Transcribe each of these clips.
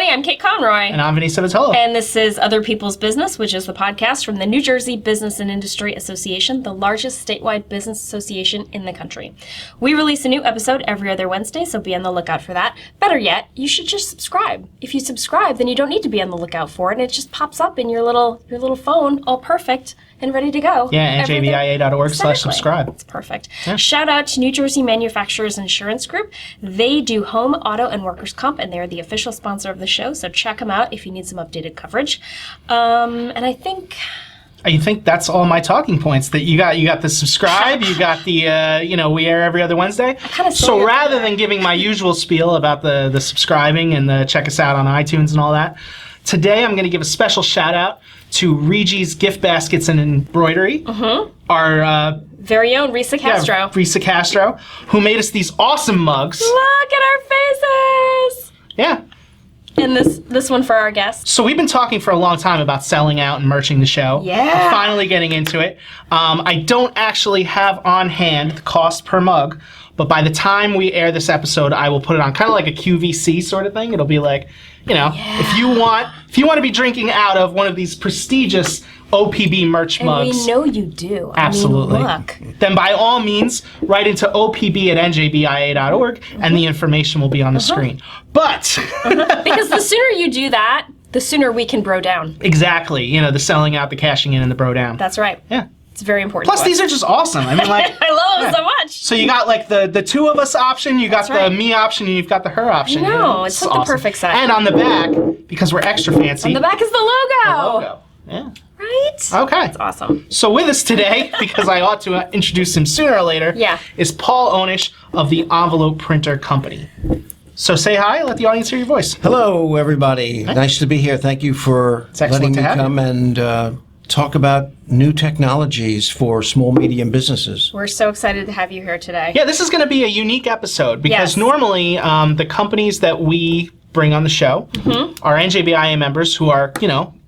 Hey, I'm Kate Conroy. And I'm Vinnie Savatello. And this is Other People's Business, which is the podcast from the New Jersey Business and Industry Association, the largest statewide business association in the country. We release a new episode every other Wednesday, so be on the lookout for that. Better yet, you should just subscribe. If you subscribe, then you don't need to be on the lookout for it, and it just pops up in your little phone, all perfect and ready to go. Yeah, njbia.org/subscribe. It's perfect. Yeah. Shout out to New Jersey Manufacturers Insurance Group. They do home, auto, and workers' comp, and they're the official sponsor of the show, so check them out if you need some updated coverage. And I think that's all my talking points. That you got the subscribe, you got the we air every other Wednesday. So rather than giving my usual spiel about the subscribing and the check us out on iTunes and all that, today I'm going to give a special shout out to Reggie's Gift Baskets and Embroidery. Mm-hmm. Our very own Risa Castro. Yeah, Risa Castro, who made us these awesome mugs. Look at our faces. Yeah. And this one for our guests. So we've been talking for a long time about selling out and merching the show. Yeah. We're finally getting into it. I don't actually have on hand the cost per mug, but by the time we air this episode, I will put it on kind of like a QVC sort of thing. It'll be like, if you want to be drinking out of one of these prestigious OPB merch mugs. And we know you do. Absolutely. I mean, look. Then by all means, write into opb@njbia.org, and the information will be on the screen. But because the sooner you do that, the sooner we can bro down. Exactly. The selling out, the cashing in, and the bro down. That's right. Yeah. It's very important. Plus, these are just awesome. I mean, like I love them so much. So you got like the two of us option, you got the me option, and you've got the her option. No, it's like awesome. The perfect set. And on the back, because we're extra fancy. On the back is the logo. The logo. Yeah. Right? Okay. That's awesome. So with us today, because I ought to introduce him sooner or later, is Paul Onish of the Envelope Printer Company. So say hi, let the audience hear your voice. Hello, everybody. Hi. Nice to be here. Thank you for letting me come and talk about new technologies for small, medium businesses. We're so excited to have you here today. Yeah, this is going to be a unique episode because normally the companies that we bring on the show are NJBIA members who are,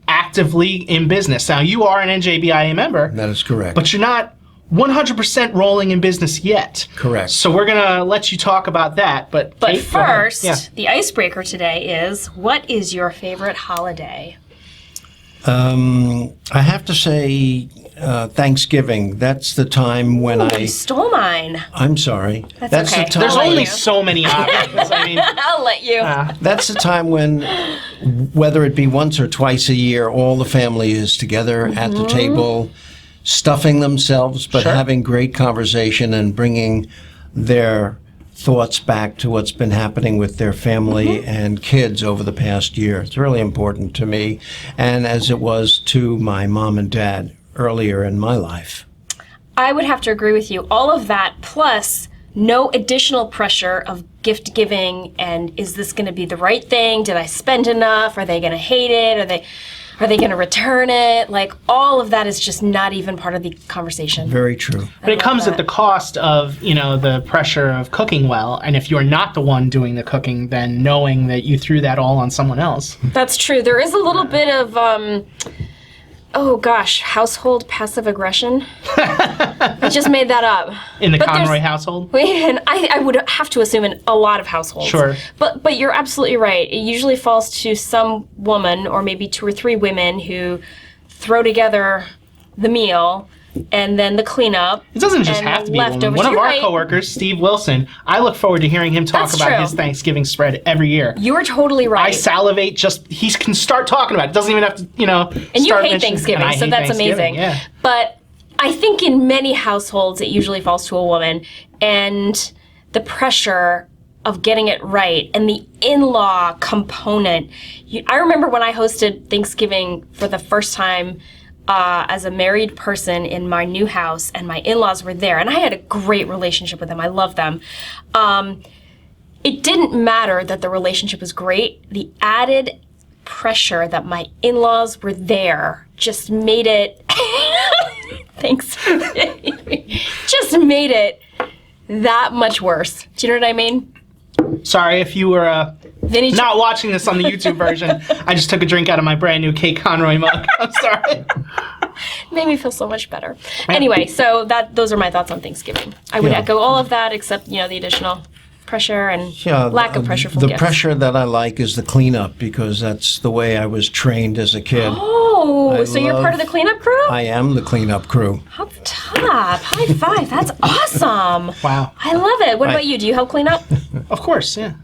actively in business. Now, you are an NJBIA member. That is correct. But you're not 100% rolling in business yet. Correct. So we're going to let you talk about that. But Kate, first, the icebreaker today is, what is your favorite holiday? I have to say Thanksgiving. That's the time when You stole mine. I'm sorry. That's okay. The time. There's only so many options. I mean, I'll let you. That's the time when, whether it be once or twice a year, all the family is together at the table, stuffing themselves, but having great conversation and bringing their thoughts back to what's been happening with their family and kids over the past year. It's really important to me, and as it was to my mom and dad earlier in my life. I would have to agree with you. All of that, plus no additional pressure of gift giving, and is this going to be the right thing? Did I spend enough? Are they going to hate it? Are they going to return it? Like, all of that is just not even part of the conversation. Very true. But it comes at the cost of, the pressure of cooking well. And if you're not the one doing the cooking, then knowing that you threw that all on someone else. That's true. There is a little bit of, household passive aggression. I just made that up. In the Conroy household? I would have to assume in a lot of households. Sure. But you're absolutely right. It usually falls to some woman or maybe two or three women who throw together the meal and then the cleanup. It doesn't just have to be a woman. One of our coworkers, Steve Wilson, I look forward to hearing him talk about his Thanksgiving spread every year. You are totally right. I salivate he can start talking about it. Doesn't even have to, And you hate Thanksgiving, so that's amazing. Yeah. But I think in many households, it usually falls to a woman. And the pressure of getting it right and the in-law component. I remember when I hosted Thanksgiving for the first time as a married person in my new house, and my in-laws were there, and I had a great relationship with them. I love them. It didn't matter that the relationship was great. The added pressure that my in-laws were there just made it thanks just made it that much worse. Do you know what I mean? Sorry if you were Vinnie not watching this on the YouTube version. I just took a drink out of my brand new Kate Conroy mug. I'm sorry. Made me feel so much better. Anyway, so those are my thoughts on Thanksgiving. I would echo all of that except, the additional pressure and lack of pressure The pressure that I like is the cleanup because that's the way I was trained as a kid. Oh, so you're part of the cleanup crew? I am the cleanup crew. How top. High five. That's awesome. Wow. I love it. What about you? Do you help clean up? Of course, yeah.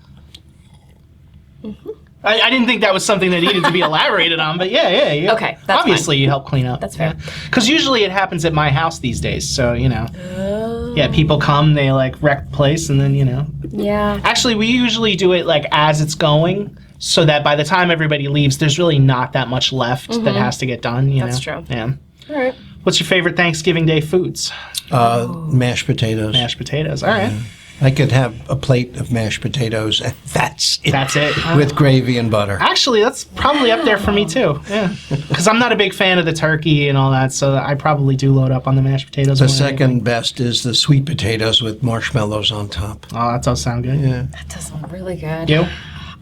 I didn't think that was something that needed to be elaborated on, but yeah. Okay, that's obviously fine. You help clean up. That's fair. Because usually it happens at my house these days, so, Yeah, people come, they, like, wreck the place, and then, Yeah. Actually, we usually do it, like, as it's going, so that by the time everybody leaves, there's really not that much left that has to get done, That's true. Yeah. All right. What's your favorite Thanksgiving Day foods? Mashed potatoes. Mashed potatoes. All right. I could have a plate of mashed potatoes, and that's it. That's it. With gravy and butter. Actually, that's probably up there for me, too. Yeah. Because I'm not a big fan of the turkey and all that, so I probably do load up on the mashed potatoes. The second best is the sweet potatoes with marshmallows on top. Oh, that does sound good. Yeah. That does sound really good. You?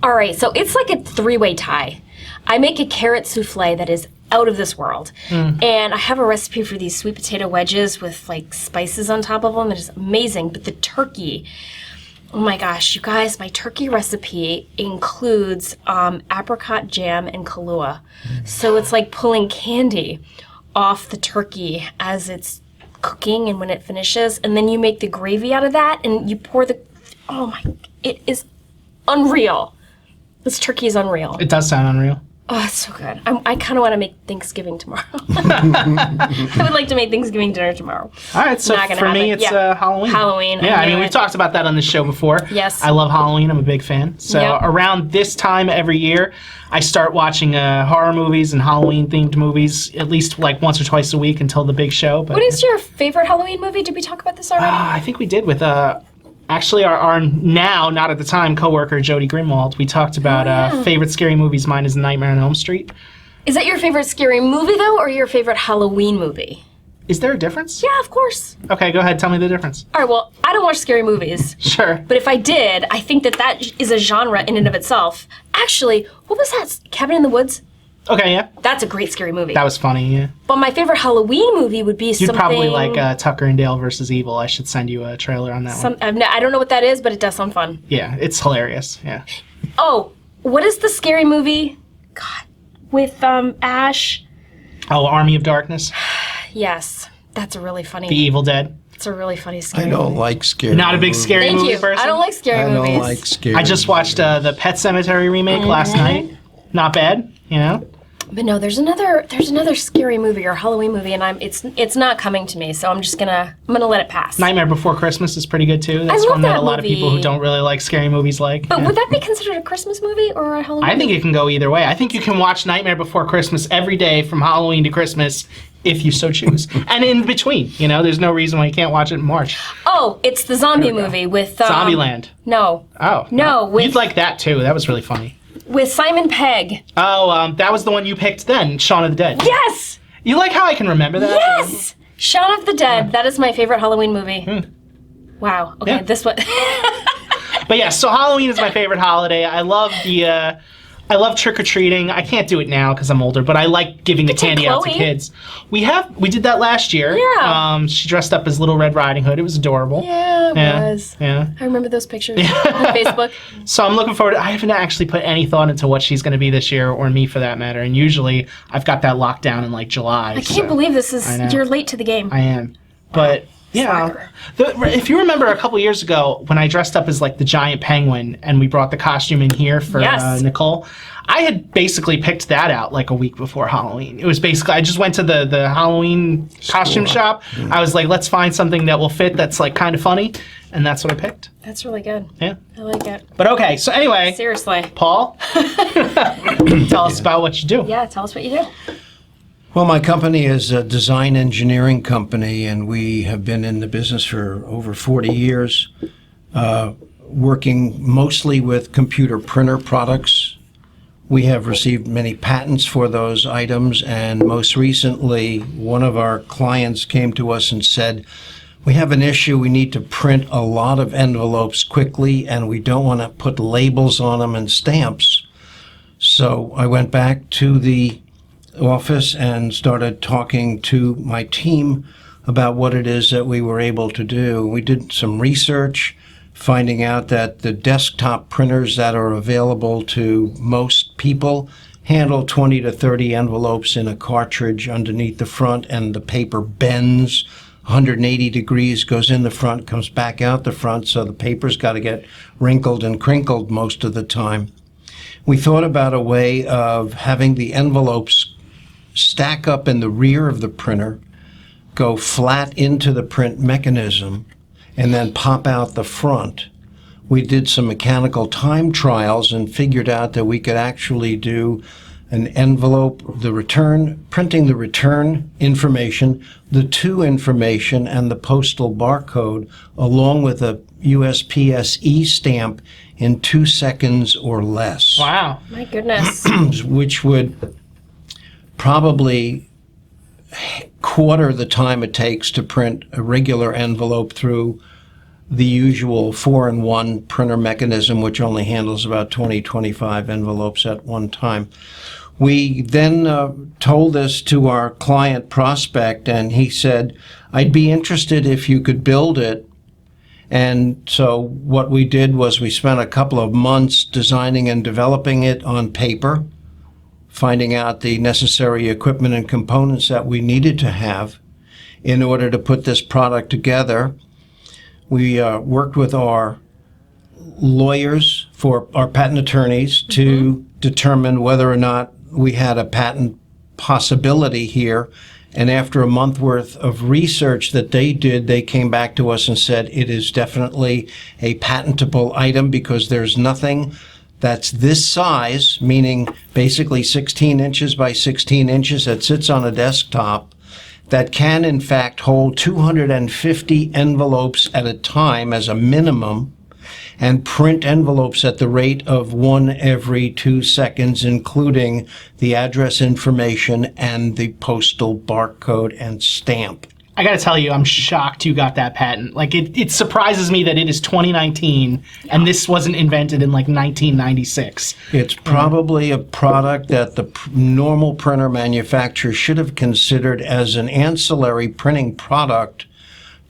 All right, so it's like a three-way tie. I make a carrot souffle that is out of this world. And I have a recipe for these sweet potato wedges with like spices on top of them. It is amazing. But the turkey, oh my gosh, you guys, my turkey recipe includes apricot jam and Kahlua. So it's like pulling candy off the turkey as it's cooking and when it finishes. And then you make the gravy out of that and you pour it is unreal. This turkey is unreal. It does sound unreal. Oh, it's so good. I kind of want to make Thanksgiving tomorrow. I would like to make Thanksgiving dinner tomorrow. All right, so for me, it's Halloween. Halloween. Yeah, I mean, we've talked about that on the show before. Yes. I love Halloween. I'm a big fan. So around this time every year, I start watching horror movies and Halloween-themed movies at least like once or twice a week until the big show. But what is your favorite Halloween movie? Did we talk about this already? I think we did with actually our now, not at the time, coworker Jody Grimwald. We talked about favorite scary movies. Mine is Nightmare on Elm Street. Is that your favorite scary movie, though, or your favorite Halloween movie? Is there a difference? Yeah, of course. Okay, go ahead. Tell me the difference. All right, well, I don't watch scary movies. Sure. But if I did, I think that is a genre in and of itself. Actually, what was that? Cabin in the Woods? Okay, yeah. That's a great scary movie. That was funny, yeah. But my favorite Halloween movie would be something... You'd probably like Tucker and Dale versus Evil. I should send you a trailer on that one. I don't know what that is, but it does sound fun. Yeah, it's hilarious, yeah. Oh, what is the scary movie? God, with Ash? Oh, Army of Darkness? Yes, that's a really funny... The Evil Dead? It's a really funny scary I don't movie. like scary Not a big scary Thank movie you. person? I don't like scary movies. I don't like scary I just watched the Pet Sematary remake last night. Not bad, But no, there's another scary movie or Halloween movie, and it's not coming to me, so I'm gonna let it pass. Nightmare Before Christmas is pretty good too. That's love one that that a lot of people movie. who don't really like scary movies like. But would that be considered a Christmas movie or a Halloween? I think it can go either way. I think you can watch Nightmare Before Christmas every day from Halloween to Christmas if you so choose. And in between, there's no reason why you can't watch it in March. Oh, it's the zombie movie with Zombieland. No. Oh. No, You'd like that too. That was really funny. with Simon Pegg. Oh, that was the one you picked then, Shaun of the Dead. Yes! You like how I can remember that? Yes! Shaun of the Dead. That is my favorite Halloween movie. Wow. Okay, Yeah. this one. But yeah, so Halloween is my favorite holiday. I love I love trick-or-treating. I can't do it now because I'm older, but I like giving the candy out to Chloe. kids. We did that last year. Yeah. She dressed up as Little Red Riding Hood. It was adorable. Yeah, it was. Yeah. I remember those pictures on Facebook. So I'm looking forward I haven't actually put any thought into what she's going to be this year, or me for that matter. And usually I've got that locked down in like July. I can't believe this is. I know. You're late to the game. I am. But yeah, if you remember a couple years ago when I dressed up as like the giant penguin and we brought the costume in here for Yes. Nicole, I had basically picked that out like a week before Halloween. It was basically, I just went to the Halloween costume shop. I was like, let's find something that will fit that's like kind of funny. And that's what I picked. That's really good. Yeah. I like it. But okay, so anyway, Seriously. Paul, tell us about what you do. Yeah, tell us what you do. Well, my company is a design engineering company, and we have been in the business for over 40 years, working mostly with computer printer products. We have received many patents for those items, and most recently, one of our clients came to us and said, we have an issue. We need to print a lot of envelopes quickly, and we don't want to put labels on them and stamps. So I went back to the office and started talking to my team about what it is that we were able to do. We did some research, finding out that the desktop printers that are available to most people handle 20 to 30 envelopes in a cartridge underneath the front, and the paper bends 180 degrees, goes in the front, comes back out the front, so the paper's got to get wrinkled and crinkled most of the time. We thought about a way of having the envelopes stack up in the rear of the printer, go flat into the print mechanism, and then pop out the front. We did some mechanical time trials and figured out that we could actually do an envelope, printing the return information, the to information, and the postal barcode, along with a USPS e-stamp in 2 seconds or less. Wow. My goodness. Which would probably quarter the time it takes to print a regular envelope through the usual 4-in-1 printer mechanism, which only handles about 20-25 envelopes at one time. We then told this to our client prospect, and he said, I'd be interested if you could build it. And so what we did was we spent a couple of months designing and developing it on paper, finding out the necessary equipment and components that we needed to have in order to put this product together. We worked with our lawyers, for our patent attorneys, to determine whether or not we had a patent possibility here. And after a month worth of research that they did, they came back to us and said it is definitely a patentable item, because there's nothing that's this size, meaning basically 16 inches by 16 inches, that sits on a desktop, that can in fact hold 250 envelopes at a time as a minimum, and print envelopes at the rate of 1 every 2 seconds, including the address information and the postal barcode and stamp. I gotta tell you, I'm shocked you got that patent. Like, it surprises me that it is 2019 and this wasn't invented in like 1996. It's probably a product that the normal printer manufacturer should have considered as an ancillary printing product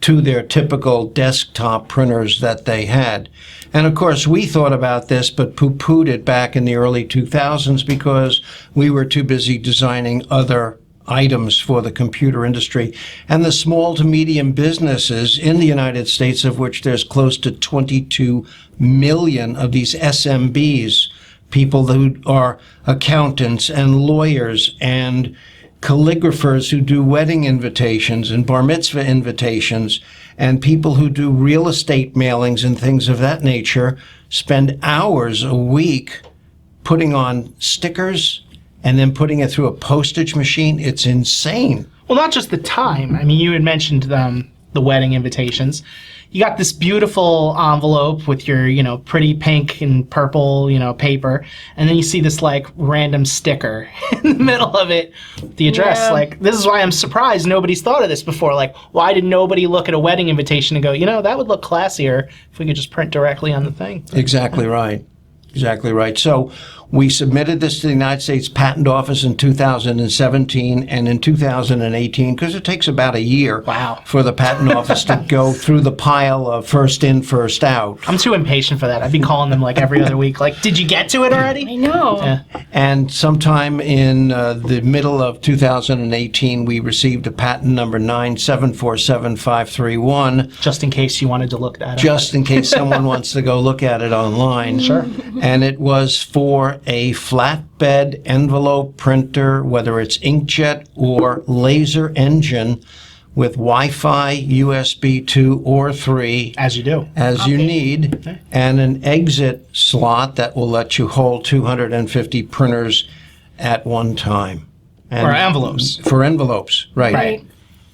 to their typical desktop printers that they had. And of course, we thought about this, but poo-pooed it back in the early 2000s because we were too busy designing other items for the computer industry. And the small to medium businesses in the United States, of which there's close to 22 million of these SMBs, people who are accountants and lawyers and calligraphers who do wedding invitations and bar mitzvah invitations, and people who do real estate mailings and things of that nature, spend hours a week putting on stickers and then putting it through a postage machine. It's insane. Well, not just the time. I mean, you had mentioned the wedding invitations. You got this beautiful envelope with your, pretty pink and purple, paper, and then you see this like random sticker in the middle of it, the address. Yeah. Like, this is why I'm surprised nobody's thought of this before. Like, why did nobody look at a wedding invitation and go, that would look classier if we could just print directly on the thing? Exactly right. Exactly right. So we submitted this to the United States Patent Office in 2017, and in 2018, because it takes about a year for the Patent Office to go through the pile of first in, first out. I'm too impatient for that. I'd be calling them like every other week, like, did you get to it already? I know. Yeah. And sometime in the middle of 2018, we received a patent number 9747531. Just in case you wanted to look at it. Just in case someone wants to go look at it online. Sure. And it was for a flatbed envelope printer, whether it's inkjet or laser engine, with Wi-Fi, USB 2 or 3. As you do. As you need, and an exit slot that will let you hold 250 printers at one time. For envelopes. For envelopes, right. Right.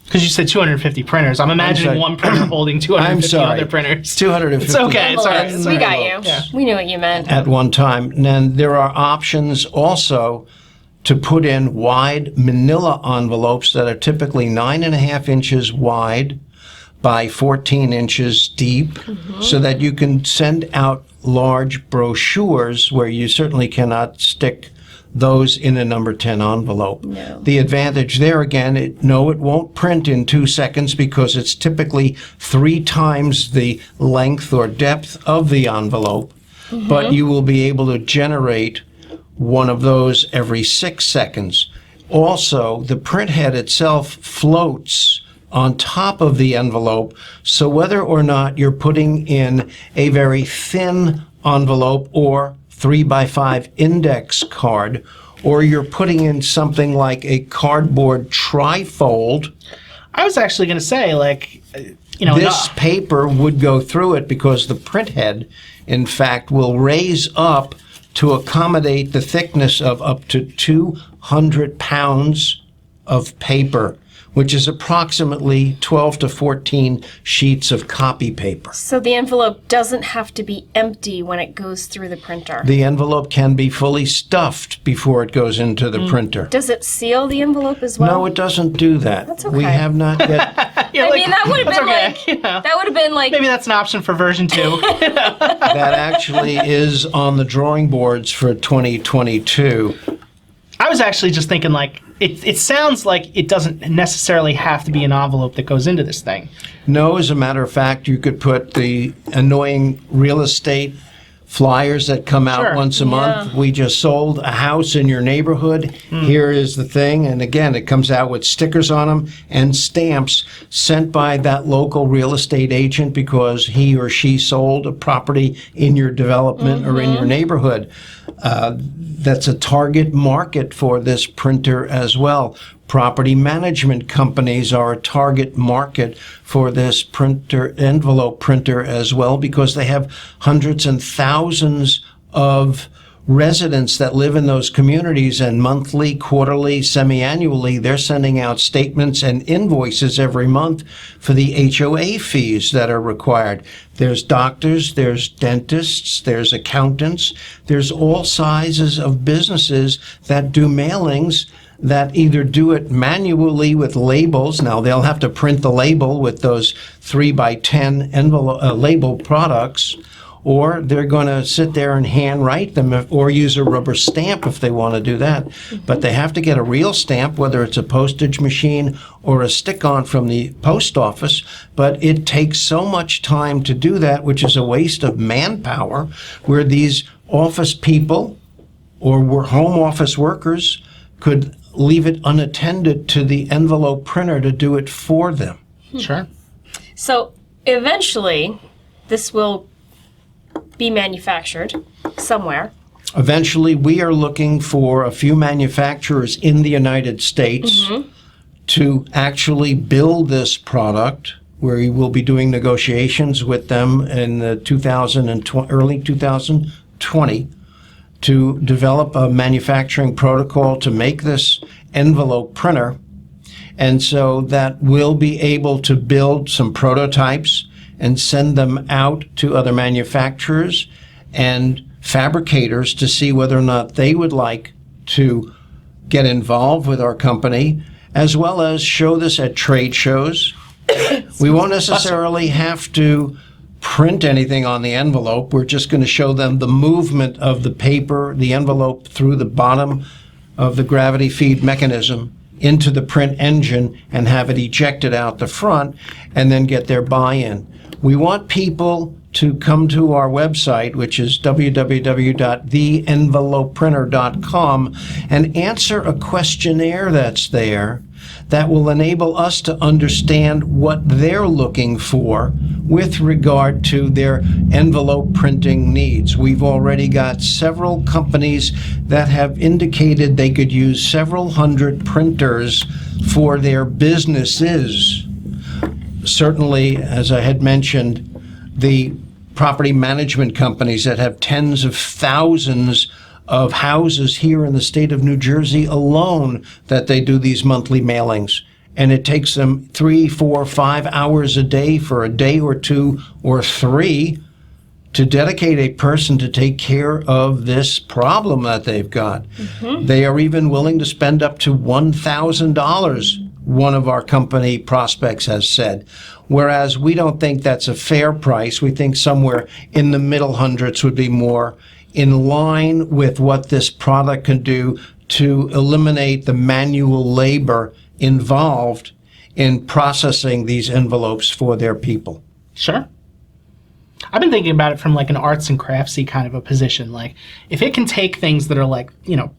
Because you said 250 printers. I'm imagining one printer holding 250 other printers. 250. It's okay. It's all right. We got you. Yeah. We knew what you meant. At one time. And then there are options also to put in wide manila envelopes that are typically 9.5 inches wide by 14 inches deep, so that you can send out large brochures where you certainly cannot stick those in a number 10 envelope. No. The advantage there again, it won't print in 2 seconds because it's typically 3 times the length or depth of the envelope, but you will be able to generate one of those every 6 seconds. Also, the printhead itself floats on top of the envelope, so whether or not you're putting in a very thin envelope or 3x5 index card, or you're putting in something like a cardboard trifold, I was actually going to say, like, this paper would go through it because the printhead, in fact, will raise up to accommodate the thickness of up to 200 pounds of paper, which is approximately 12 to 14 sheets of copy paper. So the envelope doesn't have to be empty when it goes through the printer. The envelope can be fully stuffed before it goes into the printer. Does it seal the envelope as well? No, it doesn't do that. That's okay. We have not yet. Yeah, I mean, that would have been okay, that would have been like, maybe that's an option for version 2. That actually is on the drawing boards for 2022. I was actually just thinking, like, it sounds like it doesn't necessarily have to be an envelope that goes into this thing. No, as a matter of fact, you could put the annoying real estate flyers that come out Sure. once a month. We just sold a house in your neighborhood. Here is the thing. And again, it comes out with stickers on them and stamps sent by that local real estate agent because he or she sold a property in your development or in your neighborhood. That's a target market for this printer as well. Property management companies are a target market for this printer, envelope printer as well, because they have hundreds and thousands of residents that live in those communities, and monthly, quarterly, semi-annually, they're sending out statements and invoices every month for the HOA fees that are required. There's doctors, there's dentists, there's accountants, there's all sizes of businesses that do mailings that either do it manually with labels. Now, they'll have to print the label with those 3x10 envelope label products, or they're going to sit there and handwrite them or use a rubber stamp if they want to do that. But they have to get a real stamp, whether it's a postage machine or a stick-on from the post office. But it takes so much time to do that, which is a waste of manpower, where these office people or home office workers could leave it unattended to the envelope printer to do it for them. Sure. so eventually this will be manufactured somewhere. Eventually, we are looking for a few manufacturers in the United States to actually build this product. We will be doing negotiations with them in the early 2020 to develop a manufacturing protocol to make this envelope printer. And so that we'll be able to build some prototypes and send them out to other manufacturers and fabricators to see whether or not they would like to get involved with our company, as well as show this at trade shows. We won't necessarily have to print anything on the envelope. We're just going to show them the movement of the paper, the envelope through the bottom of the gravity feed mechanism into the print engine and have it ejected out the front and then get their buy-in. We want people to come to our website, which is www.theenvelopeprinter.com, and answer a questionnaire that's there that will enable us to understand what they're looking for with regard to their envelope printing needs. We've already got several companies that have indicated they could use several hundred printers for their businesses. Certainly, as I had mentioned, the property management companies that have tens of thousands of houses here in the state of New Jersey alone that they do these monthly mailings. And it takes them 3, 4, 5 hours a day for a day or 2 or 3 to dedicate a person to take care of this problem that they've got. They are even willing to spend up to $1,000, one of our company prospects has said. Whereas we don't think that's a fair price. We think somewhere in the middle hundreds would be more in line with what this product can do to eliminate the manual labor involved in processing these envelopes for their people. Sure. I've been thinking about it from like an arts and craftsy kind of a position. Like, if it can take things that are like,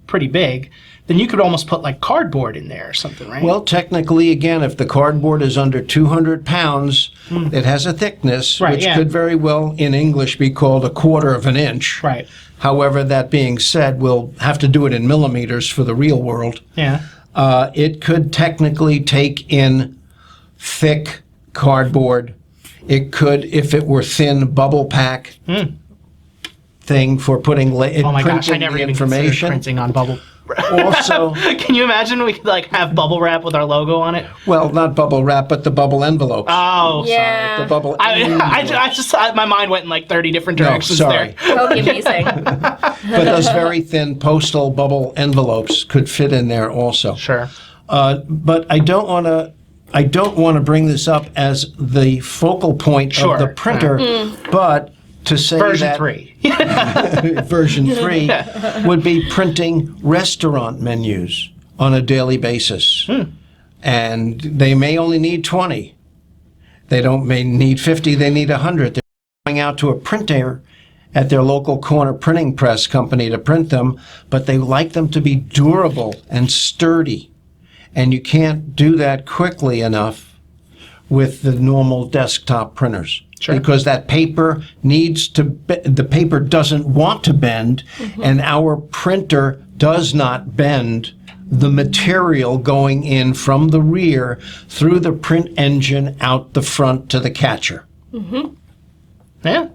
pretty big, then you could almost put like cardboard in there or something, right? Well, technically, again, if the cardboard is under 200 pounds, it has a thickness, which could very well, in English, be called 1/4 of an inch. Right. However, that being said, we'll have to do it in millimeters for the real world. Yeah. It could technically take in thick cardboard. It could, if it were thin, bubble pack thing for putting oh my gosh, I never even considered printing on bubble. Also, can you imagine we could like have bubble wrap with our logo on it? Well, not bubble wrap, but the bubble envelopes. Oh, yeah. Sorry, the bubble. My mind went in like 30 different directions there. That would be amazing. But those very thin postal bubble envelopes could fit in there also. Sure. But I don't want to bring this up as the focal point of the printer, but to say version 3. Version 3 would be printing restaurant menus on a daily basis. And they may only need 20. They may need 50, they need 100. They're going out to a printer at their local corner printing press company to print them, but they like them to be durable and sturdy. And you can't do that quickly enough with the normal desktop printers. Sure. Because that paper the paper doesn't want to bend, and our printer does not bend the material going in from the rear through the print engine out the front to the catcher. Yeah.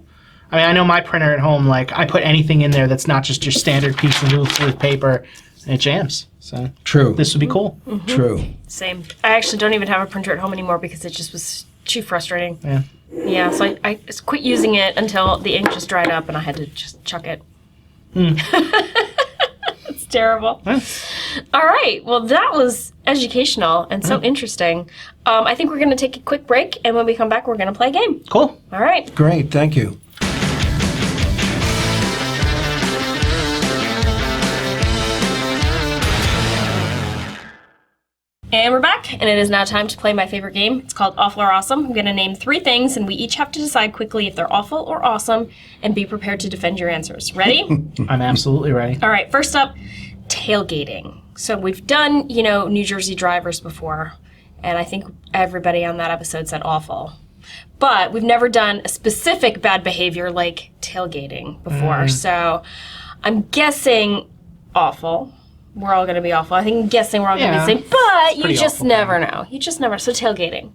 I mean, I know my printer at home, like, I put anything in there that's not just your standard piece of loose paper, and it jams. So True. This would be cool. True. Same. I actually don't even have a printer at home anymore because it just was too frustrating. Yeah. Yeah, so I just quit using it until the ink just dried up and I had to just chuck it. It's terrible. All right. Well, that was educational and so interesting. I think we're going to take a quick break, and when we come back, we're going to play a game. Cool. All right. Great. Thank you. And we're back, and it is now time to play my favorite game. It's called Awful or Awesome. I'm going to name 3 things, and we each have to decide quickly if they're awful or awesome, and be prepared to defend your answers. Ready? I'm absolutely ready. All right, first up, tailgating. So we've done, New Jersey drivers before, and I think everybody on that episode said awful. But we've never done a specific bad behavior like tailgating before, so I'm guessing awful. We're all going to be awful. I'm guessing we're all going to be the same, but you just never know. You just never. So tailgating.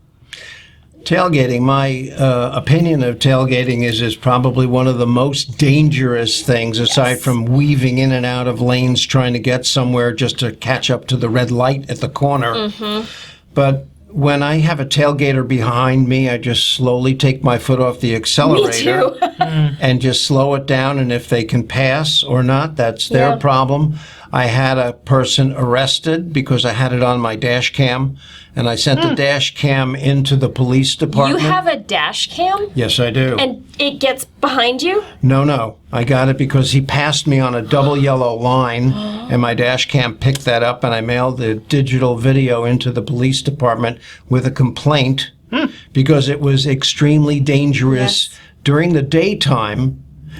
Tailgating, my opinion of tailgating is probably one of the most dangerous things, aside from weaving in and out of lanes trying to get somewhere just to catch up to the red light at the corner. But when I have a tailgater behind me, I just slowly take my foot off the accelerator Me too. and just slow it down. And if they can pass or not, that's their problem. I had a person arrested because I had it on my dash cam, and I sent the dash cam into the police department. You have a dash cam? Yes, I do. And it gets behind you? No. I got it because he passed me on a double yellow line, and my dash cam picked that up, and I mailed the digital video into the police department with a complaint because it was extremely dangerous during the daytime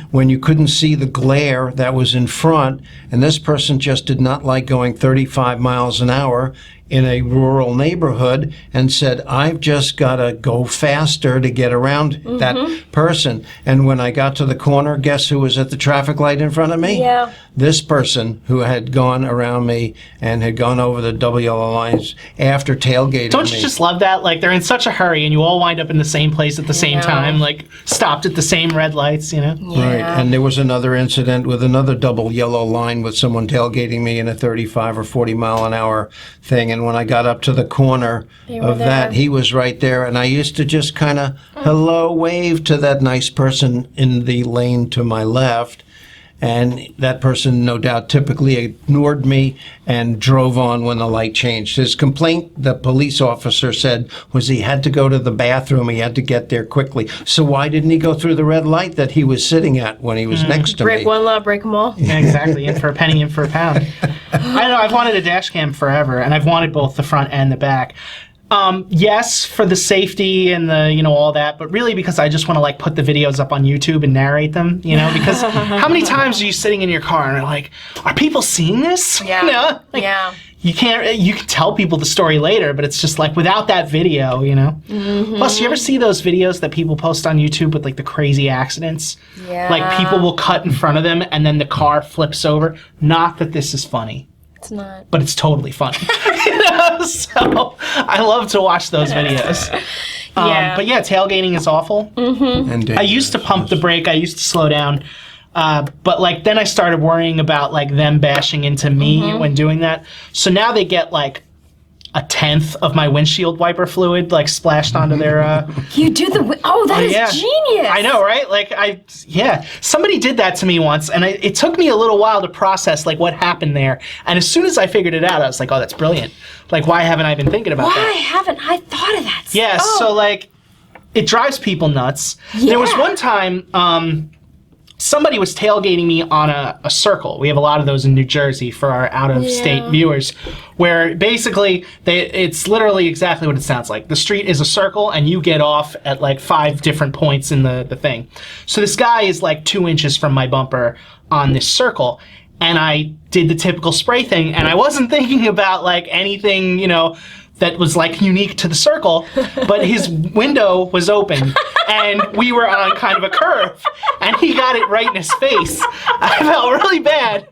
when you couldn't see the glare that was in front, and this person just did not like going 35 miles an hour in a rural neighborhood and said, I've just got to go faster to get around that person. And when I got to the corner, guess who was at the traffic light in front of me? Yeah. This person who had gone around me and had gone over the double yellow lines after tailgating Don't you just love that? Like, they're in such a hurry and you all wind up in the same place at the same time, like stopped at the same red lights, Yeah. Right. And there was another incident with another double yellow line with someone tailgating me in a 35 or 40 mile an hour thing. And when I got up to the corner of that, he was right there. And I used to just kind of hello wave to that nice person in the lane to my left. And that person, no doubt, typically ignored me and drove on when the light changed. His complaint, the police officer said, was he had to go to the bathroom. He had to get there quickly. So why didn't he go through the red light that he was sitting at when he was next to Break me? one law, break them all. Yeah, exactly. In for a penny, in for a pound. I know. I've wanted a dash cam forever, and I've wanted both the front and the back. Yes, for the safety and the, all that, but really because I just want to like put the videos up on YouTube and narrate them, because how many times are you sitting in your car and are like, are people seeing this? Yeah. Yeah. You can tell people the story later, but it's just like without that video, Mm-hmm. Plus, you ever see those videos that people post on YouTube with like the crazy accidents? Yeah. Like people will cut in front of them and then the car flips over. Not that this is funny. It's not. But it's totally funny. So I love to watch those videos. But yeah, tailgating is awful. And I used to pump the brake. I used to slow down. But like then I started worrying about like them bashing into me when doing that. So now they get like a tenth of my windshield wiper fluid like splashed onto their You do the that is genius. I know, right? Like somebody did that to me once, and it took me a little while to process like what happened there. And as soon as I figured it out, I was like, oh, that's brilliant. Like, why haven't I been thinking about that? Why haven't I thought of that? Yeah, so like it drives people nuts. Yeah. There was one time somebody was tailgating me on a circle. We have a lot of those in New Jersey for our out-of-state viewers, where basically it's literally exactly what it sounds like. The street is a circle, and you get off at like 5 different points in the thing. So this guy is like 2 inches from my bumper on this circle, and I did the typical spray thing, and I wasn't thinking about like anything, that was like unique to the circle, but his window was open and we were on kind of a curve and he got it right in his face. I felt really bad,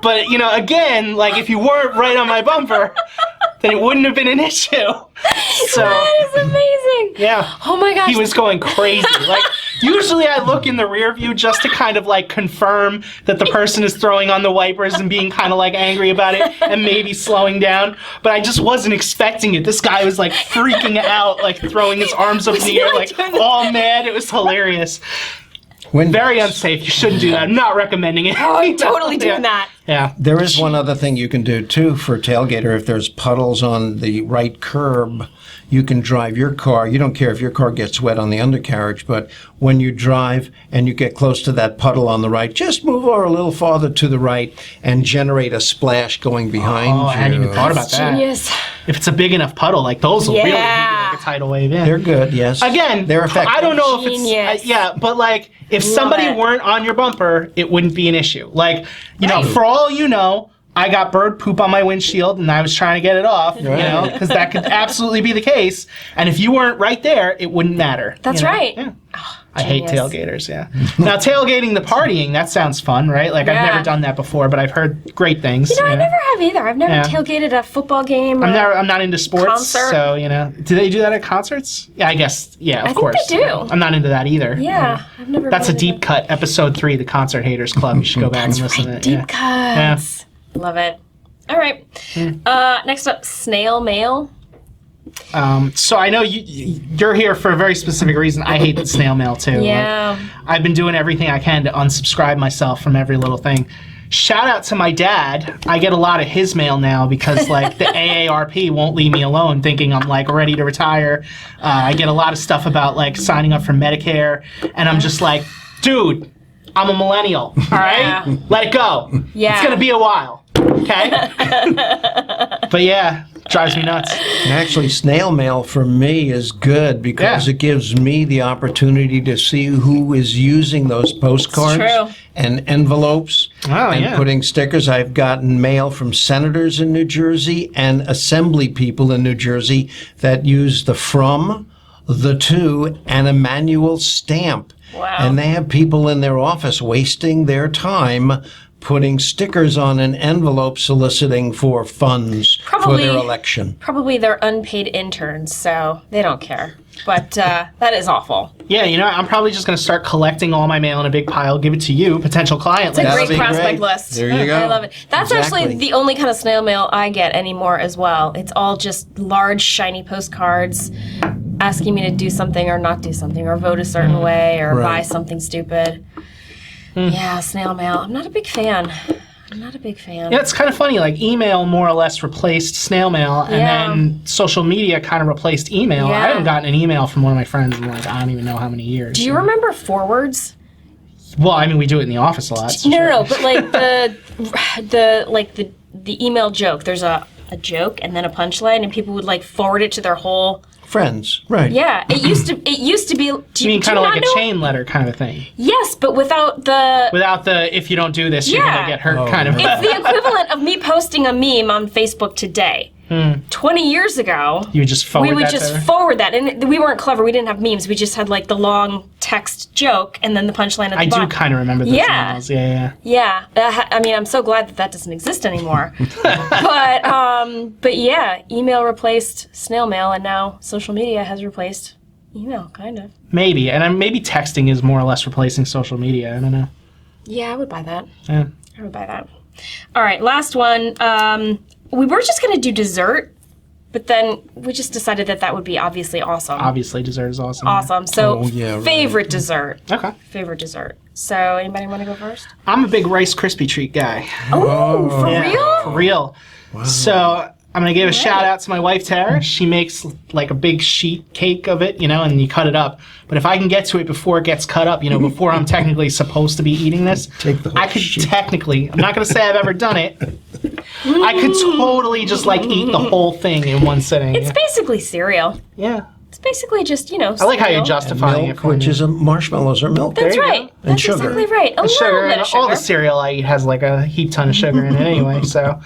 but again, like if you weren't right on my bumper, then it wouldn't have been an issue. So that is amazing. Yeah. Oh my gosh. He was going crazy. Like usually I look in the rear view just to kind of like confirm that the person is throwing on the wipers and being kind of like angry about it and maybe slowing down. But I just wasn't expecting it. This guy was like freaking out, like throwing his arms up in the air, like all mad. It was hilarious. Very unsafe. You shouldn't do that. I'm not recommending it. Oh, I'm totally doing that. Yeah. There is one other thing you can do, too, for a tailgater. If there's puddles on the right curb, you can drive your car. You don't care if your car gets wet on the undercarriage, but when you drive and you get close to that puddle on the right, just move over a little farther to the right and generate a splash going behind you. I hadn't even thought about that. Genius. If it's a big enough puddle, like those will really give you like a tidal wave in. They're good, yes. Again, they're effective. I don't know if Genius. it's but like if somebody weren't on your bumper, it wouldn't be an issue. Like for all you know, I got bird poop on my windshield and I was trying to get it off, because that could absolutely be the case. And if you weren't right there, it wouldn't matter. That's right. Yeah. Oh, I hate genius. tailgaters, Now, tailgating the partying, that sounds fun, right? Like, I've never done that before, but I've heard great things. I never have either. I've never tailgated a football game. I'm not into sports, concert. so, do they do that at concerts? Yeah, I guess, of course. I think they do. I'm not into that either. Yeah, I've never That's a been deep cut, episode 3, the Concert Haters Club. You should go back and listen to it. Deep cuts. Love it. All right. Next up, Snail Mail. So I know you're here for a very specific reason. I hate the snail mail too. Yeah. Like, I've been doing everything I can to unsubscribe myself from every little thing. Shout out to my dad. I get a lot of his mail now because like the AARP won't leave me alone thinking I'm like ready to retire. I get a lot of stuff about like signing up for Medicare, and I'm just like, dude, I'm a millennial. All right, Yeah. let it go. Yeah. It's gonna be a while. Okay. But yeah, drives me nuts. Actually, snail mail for me is good because it gives me the opportunity to see who is using those postcards true. and envelopes and putting stickers. I've gotten mail from senators in New Jersey and assembly people in New Jersey that use the from, the to, and a manual stamp. Wow. And they have people in their office wasting their time putting stickers on an envelope soliciting for funds for their election. Probably they're unpaid interns, so they don't care. But that is awful. Yeah, I'm probably just going to start collecting all my mail in a big pile, give it to you, potential client It's a list. That'll great be prospect great. list. There you go. I love it. That's Exactly. actually the only kind of snail mail I get anymore as well. It's all just large, shiny postcards asking me to do something or not do something or vote a certain way or buy something stupid. Yeah, snail mail. I'm not a big fan. Yeah, it's kind of funny. Like, email more or less replaced snail mail, and then social media kind of replaced email. Yeah. I haven't gotten an email from one of my friends in, like, I don't even know how many years. Do you remember forwards? Well, I mean, we do it in the office a lot. So No, but like the email joke. There's a joke and then a punchline, and people would like forward it to their whole Friends, right? Yeah, it used to be. You mean kind of like a chain letter kind of thing? Yes, but without the if you don't do this, you're gonna get hurt kind of. It's the equivalent of me posting a meme on Facebook today. 20 years ago, you would just forward we would that just to her? forward that, and we weren't clever. We didn't have memes. We just had like the long text joke and then the punchline at the bottom. I do kind of remember those emails. Yeah. I mean, I'm so glad that doesn't exist anymore. but yeah, email replaced snail mail, and now social media has replaced email, kind of. Maybe, and maybe texting is more or less replacing social media. I don't know. Yeah, I would buy that. Yeah. I would buy that. All right, last one. We were just going to do dessert, but then we just decided that would be obviously awesome. Obviously, dessert is awesome. Awesome. So, right. favorite dessert. Okay. Favorite dessert. So, anybody want to go first? I'm a big Rice Krispie treat guy. Oh, for real? For real. Wow. So I'm going to give a shout out to my wife, Tara. She makes like a big sheet cake of it, and you cut it up. But if I can get to it before it gets cut up, before I'm technically supposed to be eating this, Take the whole I could sheet. technically, I'm not going to say I've ever done it. I could totally just like eat the whole thing in one sitting. It's basically cereal. Yeah. It's basically just, I like how you're cereal. justifying Milk, it for which me. is marshmallows or milk. That's There you right. go. And That's sugar. exactly right. A little Sugar, bit and of sugar. all the cereal I eat has like a heap ton of sugar in it anyway, so...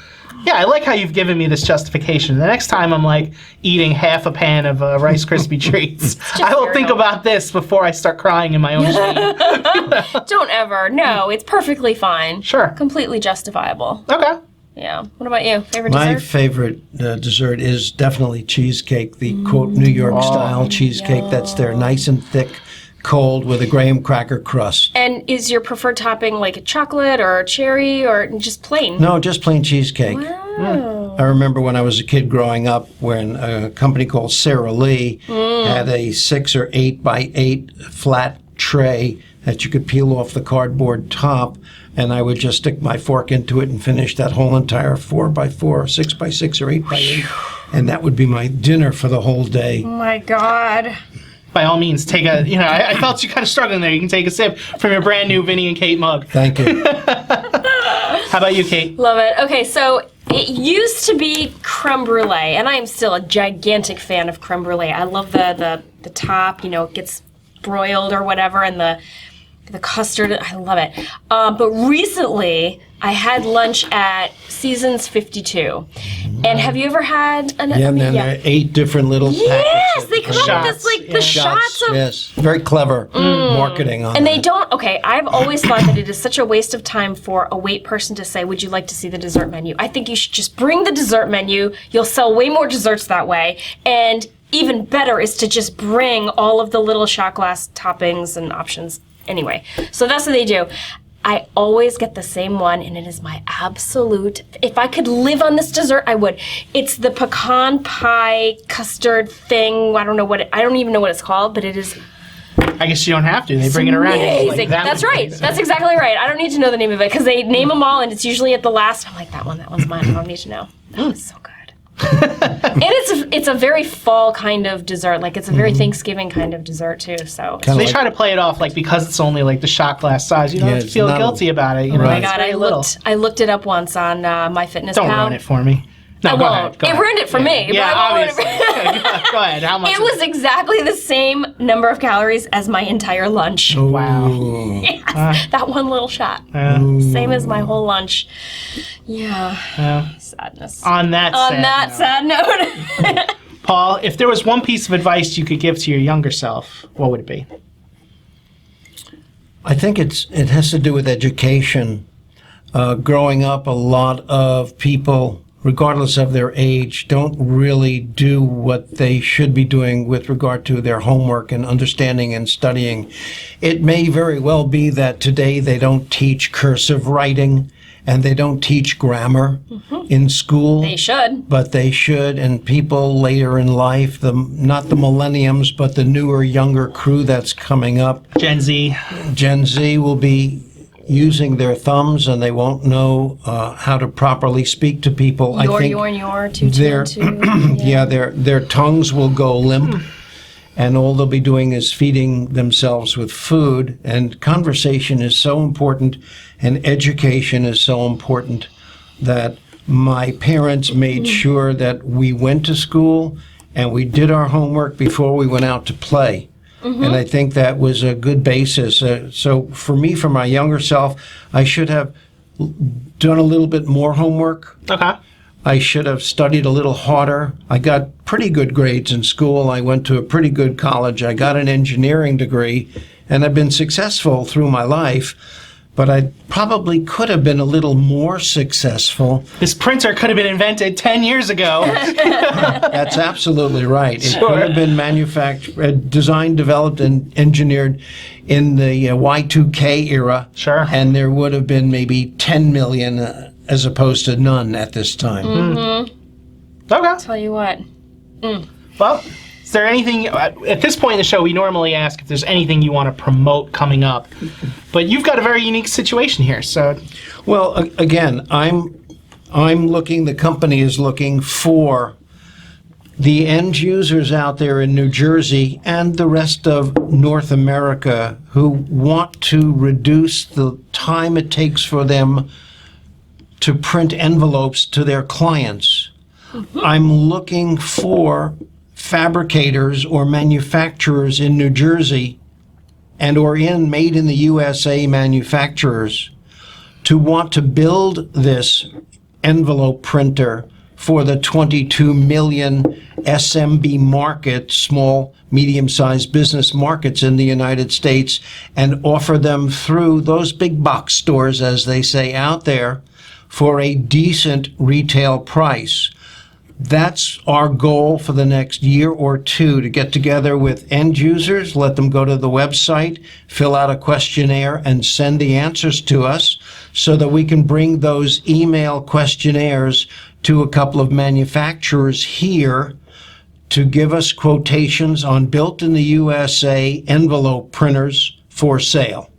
Yeah, I like how you've given me this justification. The next time I'm like eating half a pan of Rice Krispie treats, I will think cereal. about this before I start crying in my own shame. Don't ever. No, it's perfectly fine. Sure. Completely justifiable. Okay. Yeah. What about you? Favorite My dessert? favorite dessert is definitely cheesecake, the quote New York style cheesecake that's there, nice and thick, cold with a graham cracker crust. And is your preferred topping like a chocolate or cherry or just plain? No, just plain cheesecake. Wow. I remember when I was a kid growing up when a company called Sara Lee had a 6 or 8 by 8 flat tray that you could peel off the cardboard top, and I would just stick my fork into it and finish that whole entire 4 by 4, 6 by 6, or 8 by 8. And that would be my dinner for the whole day. Oh my God. By all means, take a, I felt you kind of struggling there. You can take a sip from your brand new Vinnie and Kate mug. Thank you. How about you, Kate? Love it. Okay, so it used to be creme brulee, and I am still a gigantic fan of creme brulee. I love the top, it gets broiled or whatever, and the custard, I love it. But recently, I had lunch at Seasons 52. And have you ever had an... Yeah, and then there are 8 different little Yes, packets. they come up with this, like, the shots of... Yes, very clever marketing on And that. they don't... Okay, I've always thought that it is such a waste of time for a wait person to say, would you like to see the dessert menu? I think you should just bring the dessert menu. You'll sell way more desserts that way. And even better is to just bring all of the little shot glass toppings and options. Anyway, so that's what they do. I always get the same one, and it is my absolute... If I could live on this dessert, I would. It's the pecan pie custard thing. I don't even know what it's called, but it is... I guess you don't have to. They bring it around. Amazing. That's right. That's exactly right. I don't need to know the name of it, because they name them all, and it's usually at the last. I'm like, that one's mine. I don't need to know. That was so good. And it's a very fall kind of dessert. Like, it's a very Thanksgiving kind of dessert, too. So They try to play it off like because it's only like the shot glass size. You don't have to it's feel not- guilty about it. Oh my Right. God, It's very little. I looked it up once on MyFitnessPal. Don't ruin it for me. No, I go won't. ahead. Go It ahead. ruined it for me. Yeah, but I won't ruin obviously. it. Go ahead. How much? It was exactly the same number of calories as my entire lunch. Wow. Yes, that one little shot. Same as my whole lunch. Yeah. Sadness. On that sad note. Paul, if there was one piece of advice you could give to your younger self, what would it be? I think it has to do with education. Growing up, a lot of people, regardless of their age, don't really do what they should be doing with regard to their homework and understanding and studying. It may very well be that today they don't teach cursive writing and they don't teach grammar in school. They should. But they should, and people later in life, not the millenniums, but the newer, younger crew that's coming up, Gen Z. Gen Z will be using their thumbs and they won't know how to properly speak to people. I think their tongues will go limp, and all they'll be doing is feeding themselves with food. And conversation is so important, and education is so important that my parents made sure that we went to school and we did our homework before we went out to play. And I think that was a good basis. So for me, for my younger self, I should have done a little bit more homework. Okay. I should have studied a little harder. I got pretty good grades in school. I went to a pretty good college. I got an engineering degree, and I've been successful through my life. But I probably could have been a little more successful. This printer could have been invented 10 years ago. That's absolutely right. It could have been manufactured, designed, developed, and engineered in the Y2K era. Sure. And there would have been maybe 10 million as opposed to none at this time. Okay. Tell you what. Well, is there anything, at this point in the show, we normally ask if there's anything you want to promote coming up. But you've got a very unique situation here, so. Well, again, I'm looking, the company is looking for the end users out there in New Jersey and the rest of North America who want to reduce the time it takes for them to print envelopes to their clients. I'm looking for fabricators or manufacturers in New Jersey or in Made in the USA manufacturers to want to build this envelope printer for the 22 million SMB market, small, medium-sized business markets in the United States, and offer them through those big box stores, as they say out there, for a decent retail price. That's our goal for the next year or two, to get together with end users, let them go to the website, fill out a questionnaire, and send the answers to us so that we can bring those email questionnaires to a couple of manufacturers here to give us quotations on built in the USA envelope printers for sale.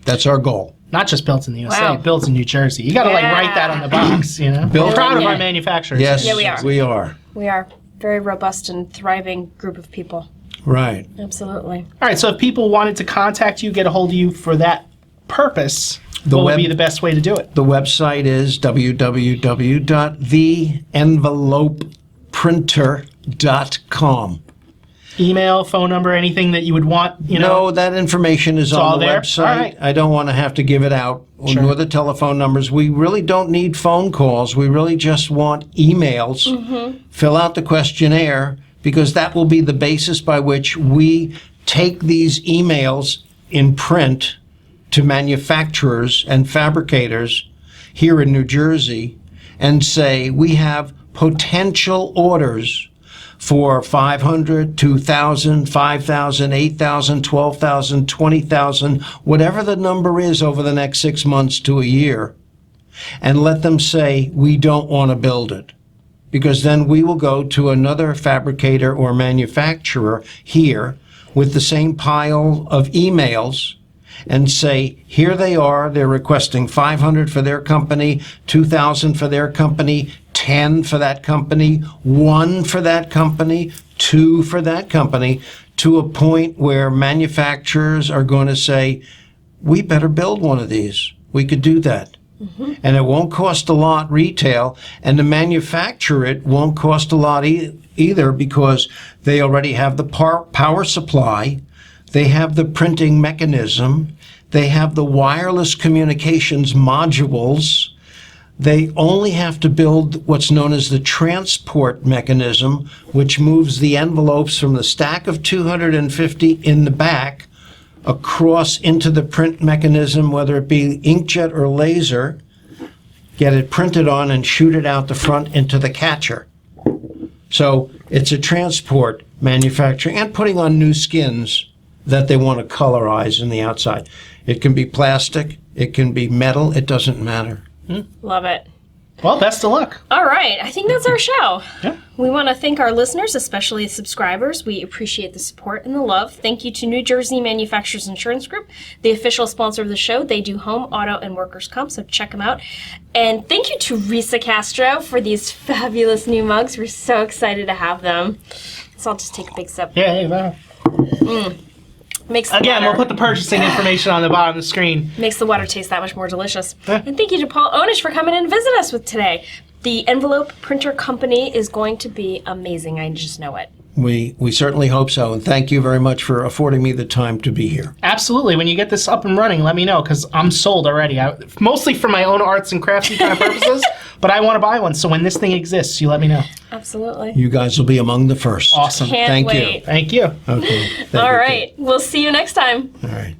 That's our goal. Not just built in the USA, Wow. built in New Jersey. You got to write that on the box, you know. Built- We're proud of Yeah. our manufacturers. Yes, Yeah, we are. we are. We are very robust and thriving group of people. Right. Absolutely. All right, so if people wanted to contact you, get a hold of you for that purpose, The what would web- be the best way to do it? The website is www.theenvelopeprinter.com. Email, phone number, anything that you would want, you know? No, that information is all on the there? website. All right. I don't want to have to give it out, Sure. nor the telephone numbers. We really don't need phone calls. We really just want emails. Fill out the questionnaire, because that will be the basis by which we take these emails in print to manufacturers and fabricators here in New Jersey and say, we have potential orders for 500, 2,000, 5,000, 8,000, 12,000, 20,000, whatever the number is over the next 6 months to a year, and let them say, we don't want to build it. Because then we will go to another fabricator or manufacturer here with the same pile of emails and say, here they are, they're requesting 500 for their company, 2,000 for their company, 10 for that company, 1 for that company, 2 for that company, to a point where manufacturers are going to say, we better build one of these. We could do that. And it won't cost a lot retail, and to manufacture it won't cost a lot either, because they already have the power supply, they have the printing mechanism, they have the wireless communications modules. They only have to build what's known as the transport mechanism, which moves the envelopes from the stack of 250 in the back across into the print mechanism, whether it be inkjet or laser, get it printed on and shoot it out the front into the catcher. So it's a transport manufacturing and putting on new skins that they want to colorize in the outside. It can be plastic, it can be metal, it doesn't matter. Love it. Well, best of luck. All right. I think that's our show. Yeah. We want to thank our listeners, especially subscribers. We appreciate the support and the love. Thank you to New Jersey Manufacturers Insurance Group, the official sponsor of the show. They do home, auto, and workers' comp, so check them out. And thank you to Risa Castro for these fabulous new mugs. We're so excited to have them. So I'll just take a big sip. Yeah, wow. Makes the Again, water, we'll put the purchasing information on the bottom of the screen. makes the water taste that much more delicious. And thank you to Paul Onish for coming in and visit us with today. The envelope printer company is going to be amazing. I just know it. We certainly hope so, and thank you very much for affording me the time to be here. Absolutely. When you get this up and running, let me know, because I'm sold already. Mostly for my own arts and craftsy kind of purposes, but I want to buy one. So when this thing exists, you let me know. Absolutely. You guys will be among the first. Awesome. Can't Thank wait. you. Thank you. Okay. Thank All you. right. We'll see you next time. All right.